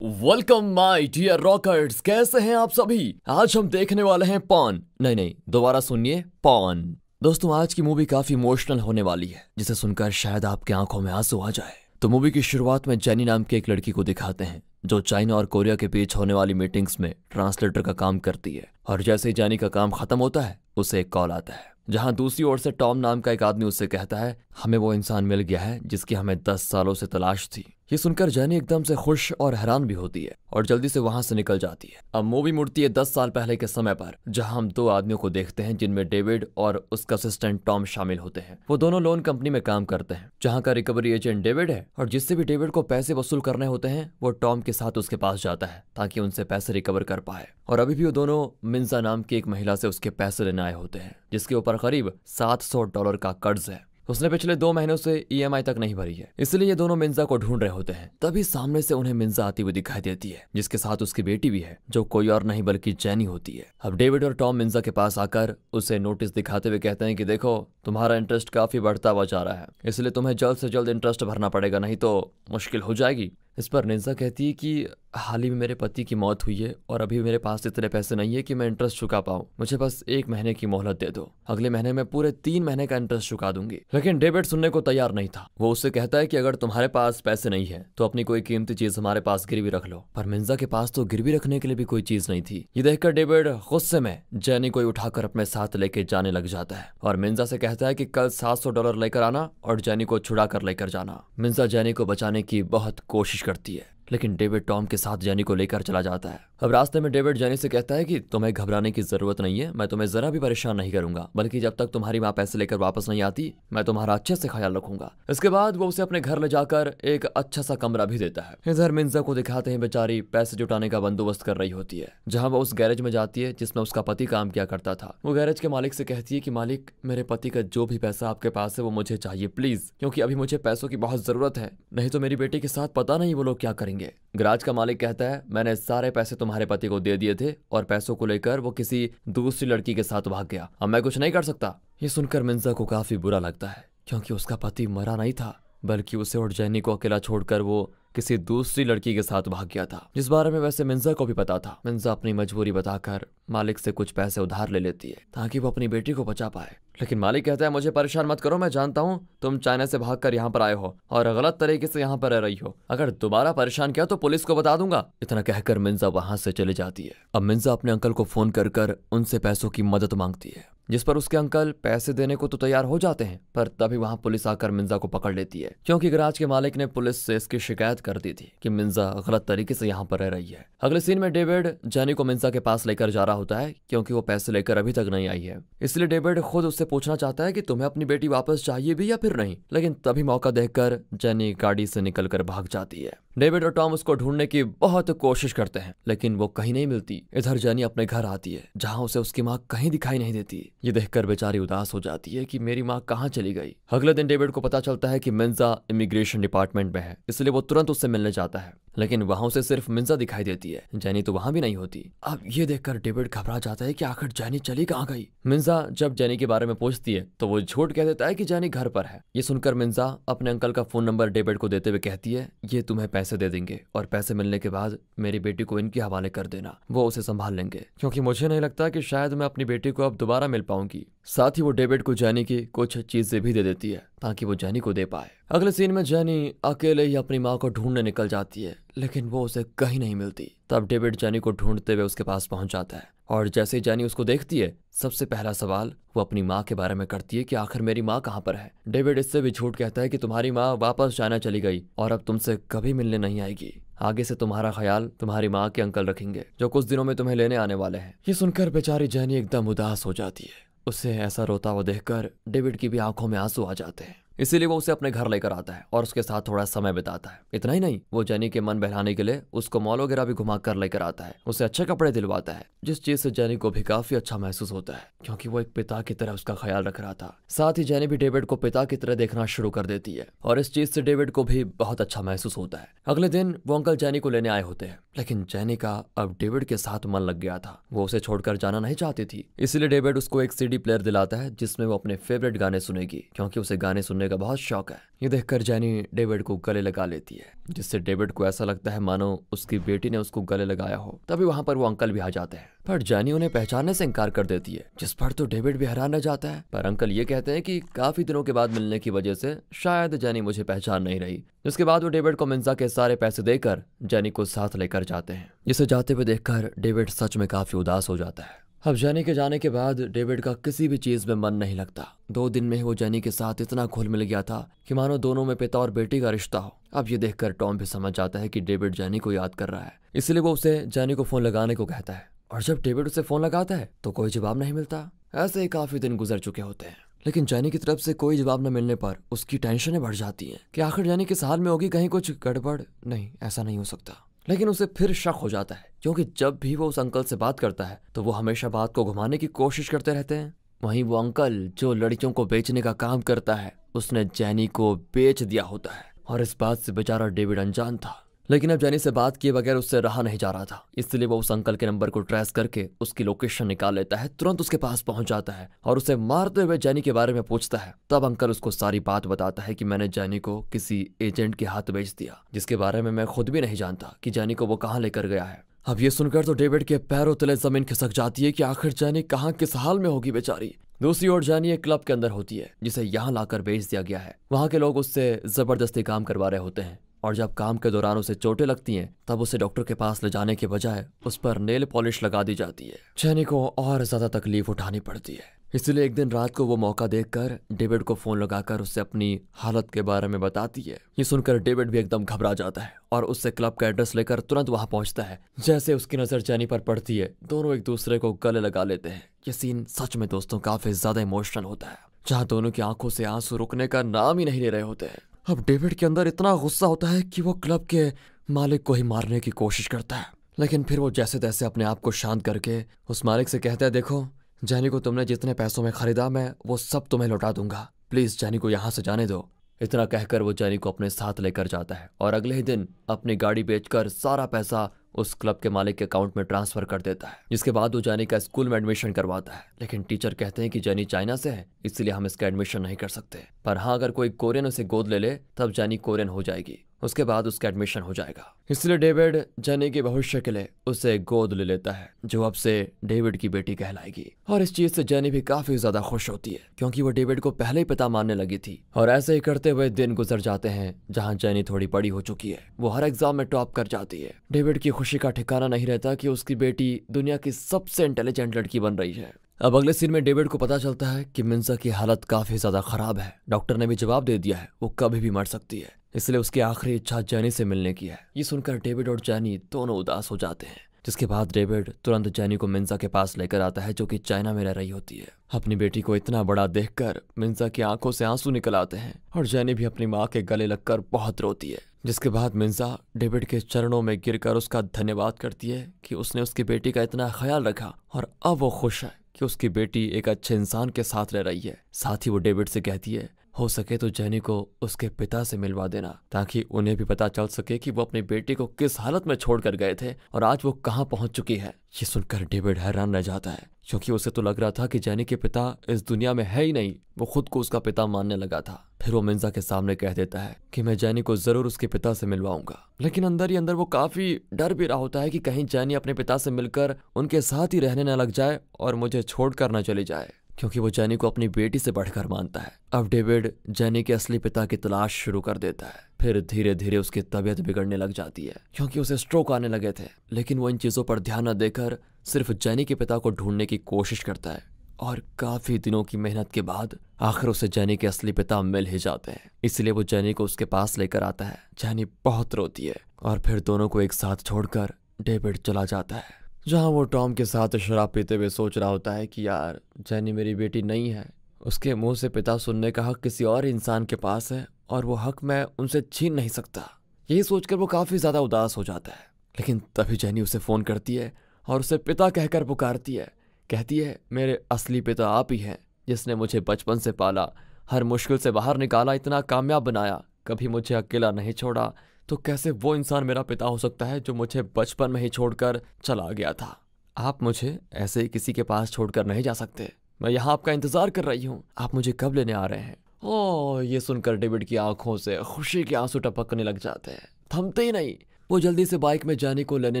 Welcome my dear rockers, कैसे हैं आप सभी। आज हम देखने वाले हैं पॉन। नहीं, दोबारा सुनिए, पॉन। दोस्तों, आज की मूवी काफी इमोशनल होने वाली है, जिसे सुनकर शायद आपके आंखों में आंसू आ जाए। तो मूवी की शुरुआत में जेनी नाम की एक लड़की को दिखाते हैं, जो चाइना और कोरिया के बीच होने वाली मीटिंग्स में ट्रांसलेटर का काम करती है। और जैसे ही जेनी का काम खत्म होता है, उसे एक कॉल आता है, जहां दूसरी ओर से टॉम नाम का एक आदमी उससे कहता है, हमें वो इंसान मिल गया है जिसकी हमें 10 सालों से तलाश थी। ये सुनकर जेनी एकदम से खुश और हैरान भी होती है और जल्दी से वहां से निकल जाती है। अब मूवी मुड़ती है 10 साल पहले के समय पर, जहां हम दो आदमियों को देखते हैं, जिनमें डेविड और उसका असिस्टेंट टॉम शामिल होते हैं। वो दोनों लोन कंपनी में काम करते हैं, जहां का रिकवरी एजेंट डेविड है, और जिससे भी डेविड को पैसे वसूल करने होते हैं, वो टॉम के साथ उसके पास जाता है ताकि उनसे पैसे रिकवर कर पाए। और अभी भी वो दोनों मिंजा नाम की एक महिला से उसके पैसे लेने आए होते हैं, जिसके ऊपर करीब $700 का कर्ज है। उसने पिछले 2 महीनों से EMI तक नहीं भरी है, इसलिए ये दोनों मिंजा को ढूंढ रहे होते हैं। तभी सामने से उन्हें मिंजा आती हुई दिखाई देती है, जिसके साथ उसकी बेटी भी है, जो कोई और नहीं बल्कि जेनी होती है। अब डेविड और टॉम मिंजा के पास आकर उसे नोटिस दिखाते हुए कहते हैं कि देखो, तुम्हारा इंटरेस्ट काफी बढ़ता हुआ जा रहा है, इसलिए तुम्हें जल्द से जल्द इंटरेस्ट भरना पड़ेगा, नहीं तो मुश्किल हो जाएगी। इस पर मिंजा कहती है कि हाल ही में मेरे पति की मौत हुई है और अभी मेरे पास इतने पैसे नहीं है कि मैं इंटरेस्ट चुका पाऊं। मुझे बस 1 महीने की मोहलत दे दो, अगले महीने में पूरे 3 महीने का इंटरेस्ट चुका दूंगी। लेकिन डेविड सुनने को तैयार नहीं था। वो उससे कहता है कि अगर तुम्हारे पास पैसे नहीं है तो अपनी कोई कीमती चीज हमारे पास गिरवी रख लो। पर मिंजा के पास तो गिरवी रखने के लिए भी कोई चीज नहीं थी। ये देखकर डेविड गुस्से में जेनी को उठाकर अपने साथ लेके जाने लग जाता है और मिंजा से कहता है कि कल $700 लेकर आना और जेनी को छुड़ा कर लेकर जाना। मिंजा जेनी को बचाने की बहुत कोशिश करती है, लेकिन डेविड टॉम के साथ जेनी को लेकर चला जाता है। अब रास्ते में डेविड जेनी से कहता है कि तुम्हें घबराने की जरूरत नहीं है, मैं तुम्हें जरा भी परेशान नहीं करूंगा, बल्कि जब तक तुम्हारी माँ पैसे लेकर वापस नहीं आती, मैं तुम्हारा अच्छे से ख्याल रखूंगा। इसके बाद वो उसे अपने घर ले जाकर एक अच्छा सा कमरा भी देता है। इधर मिंजा को दिखाते हैं बेचारी पैसे जुटाने का बंदोबस्त कर रही होती है, जहाँ वो उस गैरेज में जाती है जिसमें उसका पति काम किया करता था। वो गैरेज के मालिक से कहती है कि मालिक, मेरे पति का जो भी पैसा आपके पास है वो मुझे चाहिए प्लीज, क्योंकि अभी मुझे पैसों की बहुत जरूरत है, नहीं तो मेरी बेटी के साथ पता नहीं वो लोग क्या करेंगे। गैराज का मालिक कहता है, मैंने सारे पैसे तुम्हारे पति को दे दिए थे और पैसों को लेकर वो किसी दूसरी लड़की के साथ भाग गया, अब मैं कुछ नहीं कर सकता। ये सुनकर मिंजा को काफी बुरा लगता है, क्योंकि उसका पति मरा नहीं था, बल्कि उसे और जेनी को अकेला छोड़कर वो किसी दूसरी लड़की के साथ भाग गया था, जिस बारे में वैसे मिंजा को भी पता था। मिंजा अपनी मजबूरी बताकर मालिक से कुछ पैसे उधार ले लेती है ताकि वो अपनी बेटी को बचा पाए। लेकिन मालिक कहता है, मुझे परेशान मत करो, मैं जानता हूँ तुम चाइना से भागकर यहाँ पर आए हो और गलत तरीके से यहाँ पर रह रही हो, अगर दोबारा परेशान किया तो पुलिस को बता दूंगा। इतना कहकर मिंजा वहां से चली जाती है। अब मिंजा अपने अंकल को फोन कर उनसे पैसों की मदद मांगती है, जिस पर उसके अंकल पैसे देने को तो तैयार हो जाते हैं, पर तभी वहां पुलिस आकर मिंजा को पकड़ लेती है, क्योंकि गैराज के मालिक ने पुलिस से इसकी शिकायत कर दी थी कि मिंजा गलत तरीके से यहाँ पर रह रही है। अगले सीन में डेविड जेनी को मिंजा के पास लेकर जा रहा होता है, क्योंकि वो पैसे लेकर अभी तक नहीं आई है। इसलिए डेविड खुद उससे पूछना चाहता है कि तुम्हें अपनी बेटी वापस चाहिए भी या फिर नहीं, लेकिन तभी मौका देखकर जेनी गाड़ी से निकलकर भाग जाती है। डेविड और टॉम उसको ढूंढने की बहुत कोशिश करते हैं, लेकिन वो कहीं नहीं मिलती। इधर जेनी अपने घर आती है, जहां उसे उसकी माँ कहीं दिखाई नहीं देती। ये देखकर बेचारी उदास हो जाती है कि मेरी माँ कहाँ चली गई। अगले दिन डेविड को पता चलता है कि मिंजा इमिग्रेशन डिपार्टमेंट में है, इसलिए वो तुरंत उससे मिलने जाता है, लेकिन वहां उसे सिर्फ मिंजा दिखाई देती है, जेनी तो वहां भी नहीं होती। अब ये देखकर डेविड घबरा जाता है कि आखिर जेनी चली कहाँ गई। मिंजा जब जेनी के बारे में पूछती है तो वो झूठ कह देता है कि जेनी घर पर है। ये सुनकर मिंजा अपने अंकल का फोन नंबर डेविड को देते हुए कहती है, ये तुम्हें पैसे दे देंगे और पैसे मिलने के बाद मेरी बेटी को इनके हवाले कर देना, वो उसे संभाल लेंगे, क्योंकि मुझे नहीं लगता कि शायद मैं अपनी बेटी को अब दोबारा मिल पाऊंगी। साथ ही वो डेविड को जेनी की कुछ चीजें भी दे देती है ताकि वो जेनी को दे पाए। अगले सीन में जेनी अकेले ही अपनी माँ को ढूंढने निकल जाती है, लेकिन वो उसे कहीं नहीं मिलती। तब डेविड जेनी को ढूंढते हुए उसके पास पहुंच जाता है, और जैसे ही जेनी उसको देखती है, सबसे पहला सवाल वो अपनी माँ के बारे में करती है कि आखिर मेरी माँ कहाँ पर है। डेविड इससे भी झूठ कहता है कि तुम्हारी माँ वापस चाइना चली गई और अब तुमसे कभी मिलने नहीं आएगी, आगे से तुम्हारा ख्याल तुम्हारी माँ के अंकल रखेंगे, जो कुछ दिनों में तुम्हें लेने आने वाले हैं। ये सुनकर बेचारी जेनी एकदम उदास हो जाती है। उसे ऐसा रोता हुआ देखकर डेविड की भी आंखों में आंसू आ जाते हैं, इसीलिए वो उसे अपने घर लेकर आता है और उसके साथ थोड़ा समय बिताता है। इतना ही नहीं, वो जेनी के मन बहलाने के लिए उसको मॉल वगैरह भी घुमा कर लेकर आता है, उसे अच्छे कपड़े दिलवाता है, जिस चीज से जेनी को भी काफी अच्छा महसूस होता है, क्योंकि वो एक पिता की तरह उसका ख्याल रख रहा था। साथ ही जेनी भी डेविड को पिता की तरह देखना शुरू कर देती है, और इस चीज से डेविड को भी बहुत अच्छा महसूस होता है। अगले दिन वो अंकल जेनी को लेने आए होते हैं, लेकिन जेनी का अब डेविड के साथ मन लग गया था। वो उसे छोड़कर जाना नहीं चाहती थी, इसलिए डेविड उसको एक CD प्लेयर दिलाता है, जिसमें वो अपने फेवरेट गाने सुनेगी, क्योंकि उसे गाने सुनने सुनने का बहुत शौक है। ये देखकर जेनी डेविड को गले लगा लेती है, जिससे डेविड को ऐसा लगता है मानो उसकी बेटी ने उसको गले लगाया हो। तभी वहां पर वो अंकल भी आ जाते हैं, पर जेनी उन्हें पहचानने से इनकार कर देती है, जिस पर तो डेविड भी हैरान रह जाता है। पर अंकल ये कहते हैं कि काफी दिनों के बाद मिलने की वजह से शायद जेनी मुझे पहचान नहीं रही। जिसके बाद वो डेविड को मिंजा के सारे पैसे देकर जेनी को साथ लेकर जाते हैं, जिसे जाते हुए देखकर डेविड सच में काफी उदास हो जाता है। अब जेनी के जाने के बाद डेविड का किसी भी चीज में मन नहीं लगता। 2 दिन में वो जेनी के साथ इतना घुल मिल गया था कि मानो दोनों में पिता और बेटी का रिश्ता हो। अब ये देखकर टॉम भी समझ जाता है कि डेविड जेनी को याद कर रहा है, इसलिए वो उसे जेनी को फोन लगाने को कहता है। और जब डेविड उसे फोन लगाता है तो कोई जवाब नहीं मिलता। ऐसे ही काफी दिन गुजर चुके होते हैं, लेकिन जेनी की तरफ से कोई जवाब न मिलने पर उसकी टेंशनें बढ़ जाती हैं कि आखिर जेनी किस हाल में होगी, कहीं कुछ गड़बड़ नहीं, ऐसा नहीं हो सकता। लेकिन उसे फिर शक हो जाता है, क्योंकि जब भी वो उस अंकल से बात करता है तो वो हमेशा बात को घुमाने की कोशिश करते रहते हैं। वहीं वो अंकल जो लड़कियों को बेचने का काम करता है, उसने जेनी को बेच दिया होता है, और इस बात से बेचारा डेविड अनजान था। लेकिन अब जेनी से बात किए बगैर उससे रहा नहीं जा रहा था, इसलिए वो उस अंकल के नंबर को ट्रेस करके उसकी लोकेशन निकाल लेता है, तुरंत उसके पास पहुंच जाता है और उसे मारते हुए जेनी के बारे में पूछता है। तब अंकल उसको सारी बात बताता है कि मैंने जेनी को किसी एजेंट के हाथ बेच दिया, जिसके बारे में मैं खुद भी नहीं जानता कि जेनी को वो कहाँ लेकर गया है। अब ये सुनकर तो डेविड के पैरों तले जमीन खिसक जाती है कि आखिर जेनी कहाँ किस हाल में होगी बेचारी। दूसरी ओर जेनी एक क्लब के अंदर होती है, जिसे यहाँ लाकर बेच दिया गया है। वहाँ के लोग उससे जबरदस्ती काम करवा रहे होते हैं, और जब काम के दौरान उसे चोटें लगती हैं तब उसे डॉक्टर के पास ले जाने के बजाय उस पर नेल पॉलिश लगा दी जाती है। जेनी को और ज्यादा तकलीफ उठानी पड़ती है, इसलिए एक दिन रात को वो मौका देखकर डेविड को फोन लगाकर उससे अपनी हालत के बारे में बताती है। ये सुनकर डेविड भी एकदम घबरा जाता है और उससे क्लब का एड्रेस लेकर तुरंत वहां पहुंचता है। जैसे उसकी नजर जेनी पर पड़ती है, दोनों एक दूसरे को गले लगा लेते हैं। ये सीन सच में दोस्तों काफी ज्यादा इमोशनल होता है, जहाँ दोनों की आंखों से आंसू रुकने का नाम ही नहीं ले रहे होते हैं। अब डेविड के अंदर इतना गुस्सा होता है कि वो क्लब के मालिक को ही मारने की कोशिश करता है, लेकिन फिर वो जैसे तैसे अपने आप को शांत करके उस मालिक से कहता है, देखो जेनी को तुमने जितने पैसों में खरीदा मैं वो सब तुम्हें लौटा दूंगा, प्लीज जेनी को यहाँ से जाने दो। इतना कहकर वो जेनी को अपने साथ लेकर जाता है और अगले ही दिन अपनी गाड़ी बेचकर सारा पैसा उस क्लब के मालिक के अकाउंट में ट्रांसफर कर देता है। जिसके बाद वो जेनी का स्कूल में एडमिशन करवाता है, लेकिन टीचर कहते हैं कि जेनी चाइना से है, इसलिए हम इसका एडमिशन नहीं कर सकते, पर हाँ अगर कोई कोरियन उसे गोद ले ले तब जेनी कोरियन हो जाएगी, उसके बाद उसका एडमिशन हो जाएगा। इसलिए डेविड जेनी के भविष्य के लिए उसे गोद ले लेता है, जो अब से डेविड की बेटी कहलाएगी। और इस चीज से जेनी भी काफी ज्यादा खुश होती है, क्योंकि वो डेविड को पहले ही पिता मानने लगी थी। और ऐसे ही करते हुए दिन गुजर जाते हैं, जहाँ जेनी थोड़ी बड़ी हो चुकी है, वो हर एग्जाम में टॉप कर जाती है। डेविड की खुशी का ठिकाना नहीं रहता कि उसकी बेटी दुनिया की सबसे इंटेलिजेंट लड़की बन रही है। अब अगले सीन में डेविड को पता चलता है कि मिंजा की हालत काफी ज्यादा खराब है। डॉक्टर ने भी जवाब दे दिया है वो कभी भी मर सकती है, इसलिए उसकी आखिरी इच्छा जेनी से मिलने की है। ये सुनकर डेविड और जेनी दोनों उदास हो जाते हैं, जिसके बाद डेविड तुरंत जेनी को मिंजा के पास लेकर आता है, जो कि चाइना में रह रही होती है। अपनी बेटी को इतना बड़ा देखकर मिंजा की आंखों से आंसू निकल आते हैं और जेनी भी अपनी माँ के गले लगकर बहुत रोती है। जिसके बाद मिंजा डेविड के चरणों में गिरकर उसका धन्यवाद करती है कि उसने उसकी बेटी का इतना ख्याल रखा, और अब वो खुश है कि उसकी बेटी एक अच्छे इंसान के साथ रह रही है। साथ ही वो डेविड से कहती है, हो सके तो जेनी को उसके पिता से मिलवा देना, ताकि उन्हें भी पता चल सके कि वो अपनी बेटी को किस हालत में छोड़कर गए थे और आज वो कहाँ पहुंच चुकी है। ये सुनकर डेविड हैरान रह जाता है, क्योंकि उसे तो लग रहा था कि जेनी के पिता इस दुनिया में है ही नहीं, वो खुद को उसका पिता मानने लगा था। फिर वो मिंजा के सामने कह देता है कि मैं जेनी को जरूर उसके पिता से मिलवाऊंगा, लेकिन अंदर ही अंदर वो काफी डर भी रहा होता है कि कहीं जेनी अपने पिता से मिलकर उनके साथ ही रहने न लग जाए और मुझे छोड़कर न चली जाए, क्योंकि वो जेनी को अपनी बेटी से बढ़कर मानता है। अब डेविड जेनी के असली पिता की तलाश शुरू कर देता है। फिर धीरे धीरे उसकी तबीयत बिगड़ने लग जाती है, क्योंकि उसे स्ट्रोक आने लगे थे, लेकिन वो इन चीजों पर ध्यान न देकर सिर्फ जेनी के पिता को ढूंढने की कोशिश करता है। और काफी दिनों की मेहनत के बाद आखिर उसे जेनी के असली पिता मिल ही जाते हैं, इसलिए वो जेनी को उसके पास लेकर आता है। जेनी बहुत रोती है और फिर दोनों को एक साथ छोड़कर डेविड चला जाता है, जहाँ वो टॉम के साथ शराब पीते हुए सोच रहा होता है कि यार जेनी मेरी बेटी नहीं है, उसके मुंह से पिता सुनने का हक किसी और इंसान के पास है और वो हक मैं उनसे छीन नहीं सकता। यही सोचकर वो काफी ज्यादा उदास हो जाता है। लेकिन तभी जेनी उसे फोन करती है और उसे पिता कहकर पुकारती है, कहती है मेरे असली पिता आप ही हैं, जिसने मुझे बचपन से पाला, हर मुश्किल से बाहर निकाला, इतना कामयाब बनाया, कभी मुझे अकेला नहीं छोड़ा, तो कैसे वो इंसान मेरा पिता हो सकता है जो मुझे बचपन में ही छोड़कर चला गया था। आप मुझे ऐसे ही किसी के पास छोड़कर नहीं जा सकते, मैं यहाँ आपका इंतजार कर रही हूँ, आप मुझे कब लेने आ रहे हैं। ओ, ये सुनकर डेविड की आंखों से खुशी के आंसू टपकने लग जाते हैं। थमते ही नहीं, वो जल्दी से बाइक में जैनी को लेने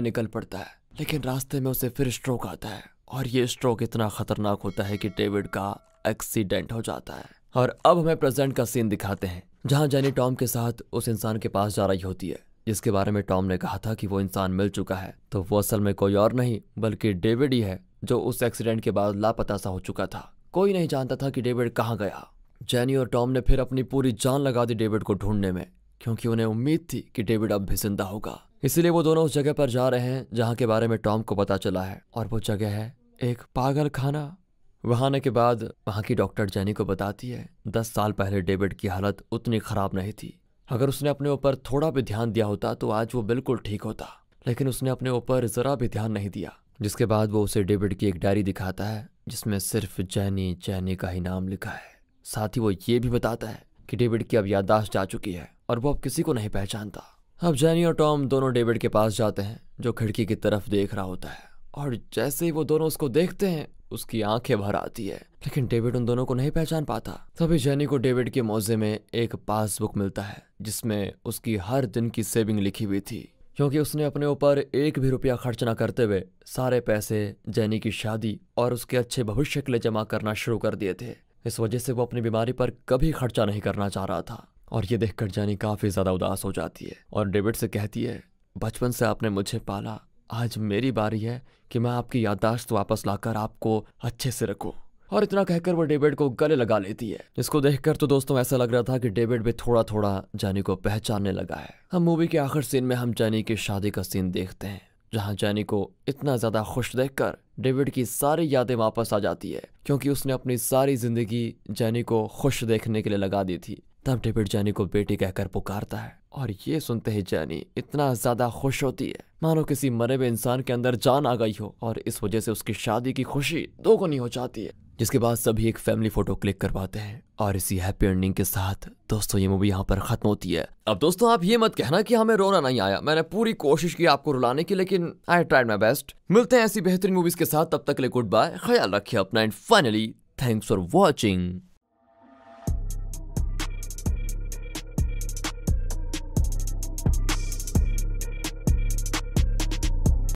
निकल पड़ता है, लेकिन रास्ते में उसे फिर स्ट्रोक आता है और ये स्ट्रोक इतना खतरनाक होता है कि डेविड का एक्सीडेंट हो जाता है। और अब हमें प्रेजेंट का सीन दिखाते हैं जहां जैनी टॉम के साथ उस इंसान के पास जा रही होती है जिसके बारे में टॉम ने कहा था कि वो इंसान मिल चुका है। तो वो असल में कोई और नहीं बल्कि डेविड ही है, जो उस एक्सीडेंट के बाद लापता सा हो चुका था। कोई नहीं जानता था कि डेविड कहाँ गया। जैनी और टॉम ने फिर अपनी पूरी जान लगा दी डेविड को ढूंढने में, क्योंकि उन्हें उम्मीद थी कि डेविड अब भी जिंदा होगा। इसीलिए वो दोनों उस जगह पर जा रहे हैं जहाँ के बारे में टॉम को पता चला है, और वो जगह है एक पागल खाना। वहां आने के बाद वहां की डॉक्टर जैनी को बताती है 10 साल पहले डेविड की हालत उतनी खराब नहीं थी। अगर उसने अपने ऊपर थोड़ा भी ध्यान दिया होता तो आज वो बिल्कुल ठीक होता, लेकिन उसने अपने ऊपर जरा भी ध्यान नहीं दिया। जिसके बाद वो उसे डेविड की एक डायरी दिखाता है जिसमें सिर्फ जैनी जैनी का ही नाम लिखा है। साथ ही वो ये भी बताता है कि डेविड की अब याददाश्त जा चुकी है और वो अब किसी को नहीं पहचानता। अब जैनी और टॉम दोनों डेविड के पास जाते हैं जो खिड़की की तरफ देख रहा होता है, और जैसे ही वो दोनों उसको देखते हैं उसकी आंखें भर आती है, लेकिन डेविड उन दोनों को नहीं पहचान पाता। तभी जैनी को डेविड के मोजे में एक पासबुक मिलता है जिसमें उसकी हर दिन की सेविंग लिखी हुई थी, क्योंकि उसने अपने ऊपर एक भी रुपया खर्च न करते हुए सारे पैसे जैनी की शादी और उसके अच्छे भविष्य के लिए जमा करना शुरू कर दिए थे। इस वजह से वो अपनी बीमारी पर कभी खर्चा नहीं करना चाह रहा था। और ये देखकर जैनी काफी ज्यादा उदास हो जाती है और डेविड से कहती है, बचपन से आपने मुझे पाला, आज मेरी बारी है कि मैं आपकी याददाश्त वापस लाकर आपको अच्छे से रखूं। और इतना कहकर वो डेविड को गले लगा लेती है, जिसको देखकर तो दोस्तों ऐसा लग रहा था कि डेविड भी थोड़ा थोड़ा जैनी को पहचानने लगा है। हम मूवी के आखिर सीन में हम जैनी की शादी का सीन देखते हैं, जहां जैनी को इतना ज्यादा खुश देखकर डेविड की सारी यादें वापस आ जाती है, क्योंकि उसने अपनी सारी जिंदगी जैनी को खुश देखने के लिए लगा दी थी। तब डेविड जैनी को बेटी कहकर पुकारता है, और ये सुनते ही जैनी इतना ज्यादा खुश होती है मानो किसी मरे हुए इंसान के अंदर जान आ गई हो, और इस वजह से उसकी शादी की खुशी दोगुनी हो जाती है। जिसके बाद सभी एक फैमिली फोटो क्लिक करवाते हैं, और इसी हैप्पी एंडिंग के साथ दोस्तों ये मूवी यहाँ पर खत्म होती है। अब दोस्तों आप ये मत कहना कि हमें रोना नहीं आया, मैंने पूरी कोशिश की आपको रुलाने की, लेकिन आई ट्राइड माय बेस्ट। मिलते हैं ऐसी बेहतरीन मूवीज के साथ, तब तक के लिए गुड बाय, ख्याल रखिए अपना, and finally thanks for watching.